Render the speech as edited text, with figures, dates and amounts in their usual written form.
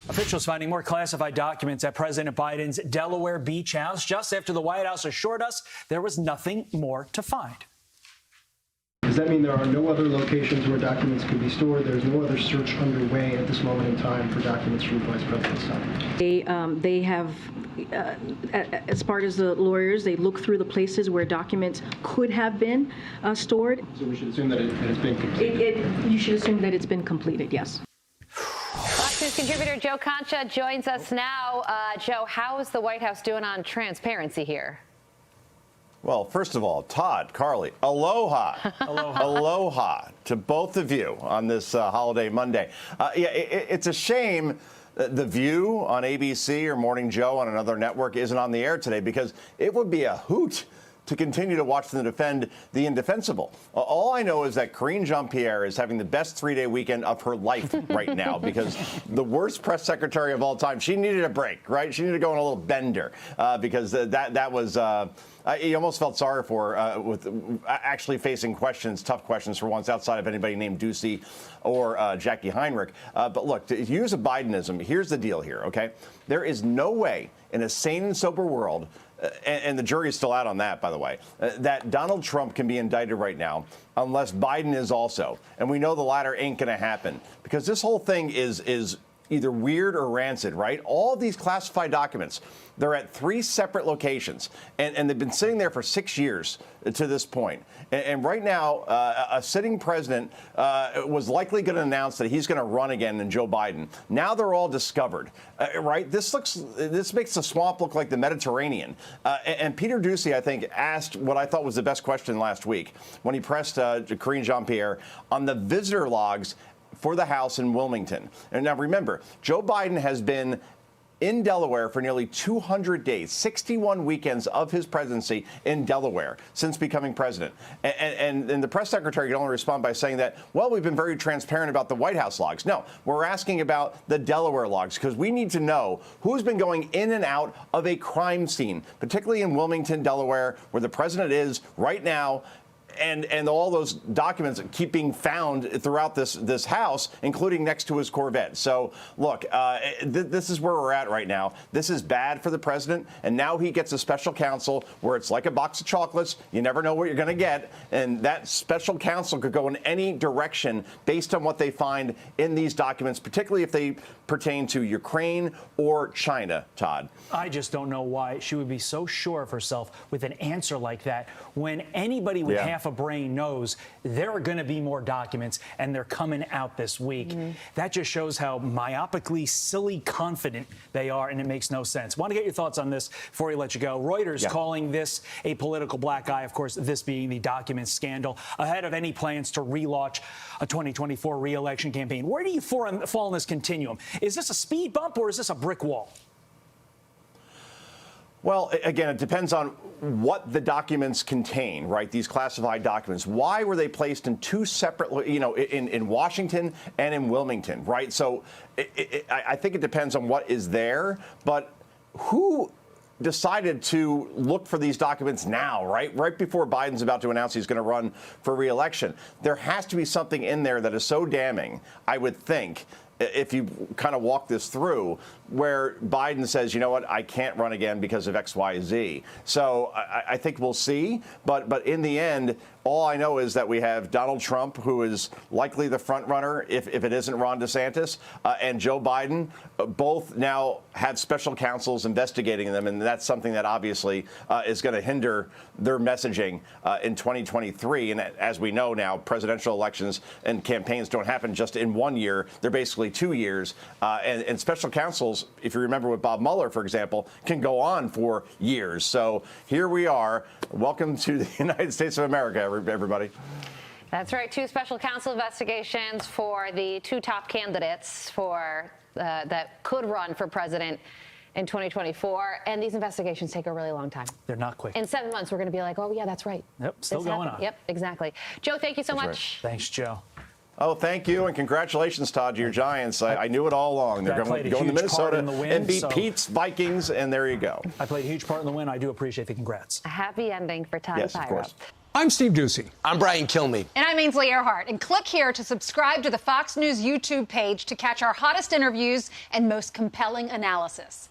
Officials finding more classified documents at President Biden's Delaware beach house just after the White House assured us there was nothing more to find. Does that mean there are no other locations where documents can be stored? There's no other search underway at this moment in time for documents from the Vice President's side? They have, as part of the lawyers, they look through the places where documents could have been stored. So we should assume that it has been completed? You should assume that it's been completed, yes. Fox News contributor Joe Concha joins us now. Joe, how is the White House doing on transparency here? Well, first of all, Todd, Carly, aloha. Aloha. Aloha to both of you on this holiday Monday. It's a shame The View on ABC or Morning Joe on another network isn't on the air today, because it would be a hoot to continue to watch them defend the indefensible. All I know is that Karine Jean-Pierre is having the best three-day weekend of her life right now, because the worst press secretary of all time, she needed a break, right? She needed to go on a little bender because that was... you almost felt sorry for her with actually facing questions, tough questions for once, outside of anybody named Ducey or Jackie Heinrich. But look, to use a Bidenism, here's the deal here, okay? There is no way in a sane and sober world, and the jury is still out on that, by the way, that Donald Trump can be indicted right now unless Biden is also. And we know the latter ain't going to happen, because this whole thing is either weird or rancid, right? All these classified documents, they're at 3 separate locations, and they've been sitting there for 6 years to this point. And right now, a sitting president was likely going to announce that he's going to run again in Joe Biden. Now they're all discovered, right? This makes the swamp look like the Mediterranean. And Peter Ducey, I think, asked what I thought was the best question last week when he pressed Karine Jean-Pierre on the visitor logs for the House in Wilmington. And now remember, Joe Biden has been in Delaware for nearly 200 days, 61 weekends of his presidency in Delaware since becoming president. And the press secretary can only respond by saying that, well, we've been very transparent about the White House logs. No, we're asking about the Delaware logs, because we need to know who's been going in and out of a crime scene, particularly in Wilmington, Delaware, where the president is right now. And all those documents keep being found throughout this house, including next to his Corvette. So, look, this is where we're at right now. This is bad for the president. And now he gets a special counsel where it's like a box of chocolates. You never know what you're going to get. And that special counsel could go in any direction based on what they find in these documents, particularly if they pertain to Ukraine or China, Todd. I just don't know why she would be so sure of herself with an answer like that when anybody with half a brain knows there are going to be more documents and they're coming out this week. That just shows how myopically, silly confident they are, and it makes no sense. Want to get your thoughts on this before we let you go. Reuters calling this a political black eye, of course, this being the document scandal, ahead of any plans to relaunch a 2024 re-election campaign. Where do you fall in this continuum? Is this a speed bump or is this a brick wall? Well, again, it depends on what the documents contain, right? These classified documents. Why were they placed in 2 separate, in Washington and in Wilmington, right? So I think it depends on what is there. But who decided to look for these documents now, right before Biden's about to announce he's going to run for re-election? There has to be something in there that is so damning, I would think, if you kind of walk this through, where Biden says, you know what, I can't run again because of X, Y, Z. So I think we'll see. But in the end, all I know is that we have Donald Trump, who is likely the front runner if it isn't Ron DeSantis, and Joe Biden, both now have special counsels investigating them. And that's something that obviously is going to hinder their messaging in 2023. And as we know now, presidential elections and campaigns don't happen just in 1 year. They're basically 2 years. And special counsels, if you remember with Bob Mueller, for example, can go on for years. So here we are. Welcome to the United States of America, everybody. That's right. 2 special counsel investigations for the 2 top candidates for that could run for president in 2024. And these investigations take a really long time. They're not quick. In 7 months, we're going to be like, oh, yeah, that's right. Yep, still going on. Yep, exactly. Joe, thank you so much. Right. Thanks, Joe. Oh, thank you, and congratulations, Todd, to your Giants. I knew it all along. They're going to Minnesota and beat Pete's Vikings, and there you go. I played a huge part in the win. I do appreciate the congrats. A happy ending for Todd Yes, Pyro. of course. I'm Steve Ducey. I'm Brian Kilmeade. And I'm Ainsley Earhart. And click here to subscribe to the Fox News YouTube page to catch our hottest interviews and most compelling analysis.